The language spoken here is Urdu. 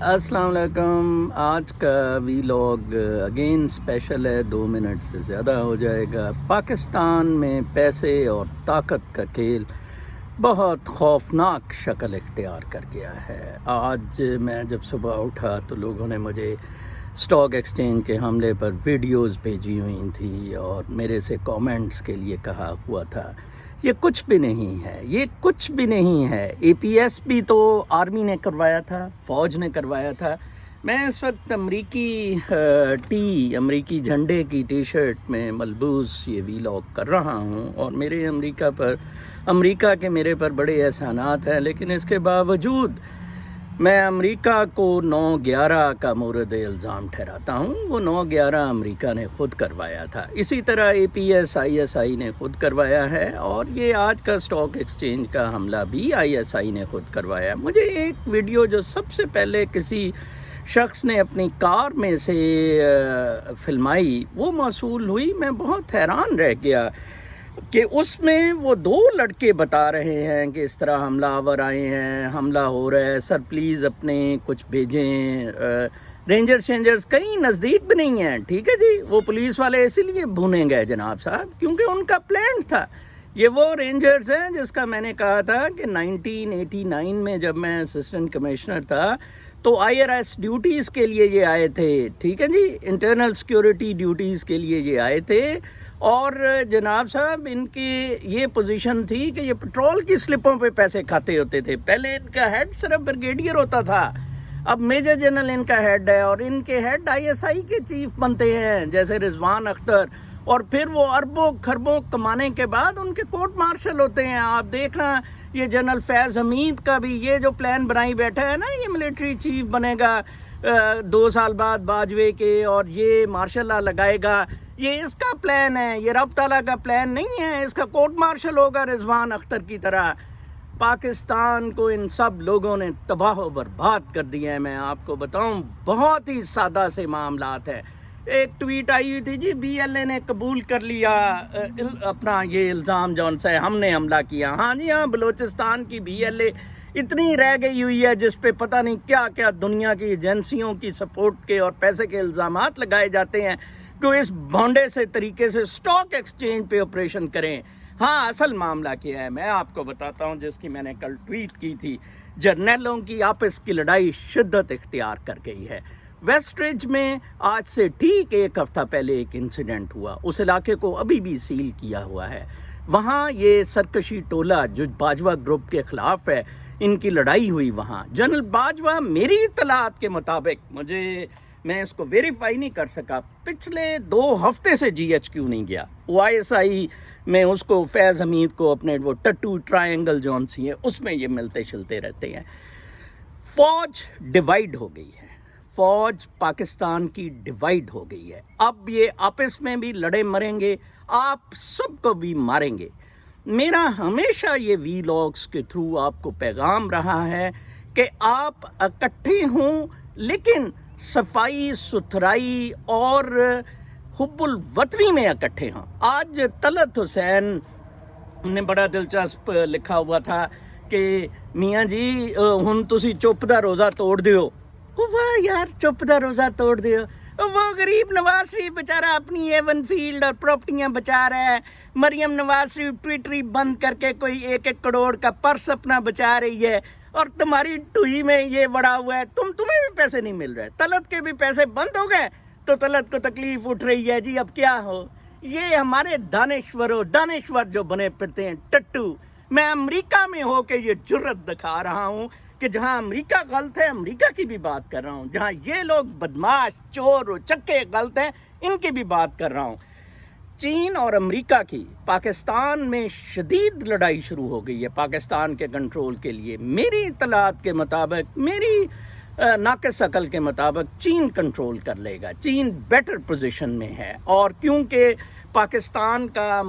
السلام علیکم. آج کا ویلاگ اگین اسپیشل ہے. 2 منٹ سے زیادہ ہو جائے گا. پاکستان میں پیسے اور طاقت کا کھیل بہت خوفناک شکل اختیار کر گیا ہے. آج میں جب صبح اٹھا تو لوگوں نے مجھے اسٹاک ایکسچینج کے حملے پر ویڈیوز بھیجی ہوئی تھی اور میرے سے کامنٹس کے لیے کہا ہوا تھا یہ کچھ بھی نہیں ہے، یہ کچھ بھی نہیں ہے. اے پی ایس بھی تو آرمی نے کروایا تھا، فوج نے کروایا تھا. میں اس وقت امریکی جھنڈے کی ٹی شرٹ میں ملبوس یہ ویلاگ کر رہا ہوں اور امریکہ کے میرے پر بڑے احسانات ہیں، لیکن اس کے باوجود میں امریکہ کو 9/11 کا مورد الزام ٹھہراتا ہوں. وہ 9/11 امریکہ نے خود کروایا تھا. اسی طرح ISI نے خود کروایا ہے اور یہ آج کا اسٹاک ایکسچینج کا حملہ بھی ISI نے خود کروایا. مجھے ایک ویڈیو جو سب سے پہلے کسی شخص نے اپنی کار میں سے فلمائی وہ موصول ہوئی. میں بہت حیران رہ گیا کہ اس میں وہ 2 لڑکے بتا رہے ہیں کہ اس طرح حملہ آور آئے ہیں، حملہ ہو رہا ہے، سر پلیز اپنے کچھ بھیجیں. رینجرز کہیں نزدیک بھی نہیں ہیں. ٹھیک ہے جی، وہ پولیس والے اسی لیے بھونے گئے جناب صاحب کیونکہ ان کا پلان تھا. یہ وہ رینجرز ہیں جس کا میں نے کہا تھا کہ 1989 میں جب میں اسسٹنٹ کمشنر تھا تو IRS ڈیوٹیز کے لیے یہ آئے تھے. ٹھیک ہے جی، انٹرنل سیکیورٹی ڈیوٹیز کے لیے یہ آئے تھے اور جناب صاحب ان کی یہ پوزیشن تھی کہ یہ پیٹرول کی سلپوں پہ پیسے کھاتے ہوتے تھے. پہلے ان کا ہیڈ صرف بریگیڈیئر ہوتا تھا، اب میجر جنرل ان کا ہیڈ ہے اور ان کے ہیڈ ISI کے چیف بنتے ہیں جیسے رضوان اختر، اور پھر وہ اربوں خربوں کمانے کے بعد ان کے کورٹ مارشل ہوتے ہیں. آپ دیکھنا یہ جنرل فیض حمید کا بھی یہ جو پلان بنائی بیٹھا ہے نا، یہ ملٹری چیف بنے گا 2 سال بعد باجوے کے اور یہ مارشل لا لگائے گا، یہ اس کا پلان ہے، یہ رب تعالیٰ کا پلان نہیں ہے. اس کا کورٹ مارشل ہوگا رضوان اختر کی طرح. پاکستان کو ان سب لوگوں نے تباہ و برباد کر دیا ہے. میں آپ کو بتاؤں بہت ہی سادہ سے معاملات ہے. ایک ٹویٹ آئی ہوئی تھی جی BLA نے قبول کر لیا اپنا یہ الزام جون سے ہم نے حملہ کیا. ہاں جی ہاں، بلوچستان کی BLA اتنی رہ گئی ہوئی ہے جس پہ پتہ نہیں کیا کیا دنیا کی ایجنسیوں کی سپورٹ کے اور پیسے کے الزامات لگائے جاتے ہیں کہ اس بھونڈے سے طریقے سے اسٹاک ایکسچینج پہ آپریشن کریں. ہاں، اصل معاملہ کیا ہے میں آپ کو بتاتا ہوں، جس کی میں نے کل ٹویٹ کی تھی. جرنیلوں کی آپس کی لڑائی شدت اختیار کر گئی ہے. ویسٹ رج میں آج سے ٹھیک 1 ہفتہ پہلے ایک انسیڈنٹ ہوا. اس علاقے کو ابھی بھی سیل کیا ہوا ہے. وہاں یہ سرکشی ٹولہ جو باجوہ گروپ کے خلاف ہے، ان کی لڑائی ہوئی وہاں. جنرل باجوہ میری اطلاعات کے مطابق، میں اس کو ویریفائی نہیں کر سکا، پچھلے 2 ہفتے سے GHQ نہیں گیا. وہ ISI میں اس کو فیض حمید کو اپنے وہ ٹٹو ٹرائنگل جون سی ہے اس میں یہ ملتے شلتے رہتے ہیں. فوج ڈیوائیڈ ہو گئی ہے، فوج پاکستان کی ڈیوائیڈ ہو گئی ہے. اب یہ آپس میں بھی لڑے مریں گے، آپ سب کو بھی ماریں گے. میرا ہمیشہ یہ ویلاگز کے تھرو آپ کو پیغام رہا ہے کہ آپ اکٹھے ہوں لیکن صفائی ستھرائی اور حب الوطنی میں اکٹھے ہوں. آج طلعت حسین نے بڑا دلچسپ لکھا ہوا تھا کہ میاں جی ہن تسی چپ دا روزہ توڑ دیو. واہ یار، چپ دا روزہ توڑ دیو. وہ غریب نواز شریف بیچارہ اپنی A1 فیلڈ اور پراپرٹیاں بچا رہا ہے. مریم نواز شریف ٹویٹری بند کر کے کوئی 1 کروڑ کا پرس اپنا بچا رہی ہے اور تمہاری ٹوئی میں یہ بڑا ہوا ہے. تمہیں بھی پیسے نہیں مل رہے. طلعت کے بھی پیسے بند ہو گئے تو طلعت کو تکلیف اٹھ رہی ہے. جی اب کیا ہو، یہ ہمارے دانشور جو بنے پھرتے ہیں ٹٹو. میں امریکہ میں ہو کے یہ جرت دکھا رہا ہوں کہ جہاں امریکہ غلط ہے امریکہ کی بھی بات کر رہا ہوں، جہاں یہ لوگ بدماش چور و چکے غلط ہیں ان کی بھی بات کر رہا ہوں. چین اور امریکہ کی پاکستان میں شدید لڑائی شروع ہو گئی ہے پاکستان کے کنٹرول کے لیے. میری اطلاعات کے مطابق، میری ناقص عقل کے مطابق چین کنٹرول کر لے گا. چین بیٹر پوزیشن میں ہے اور کیونکہ پاکستان کا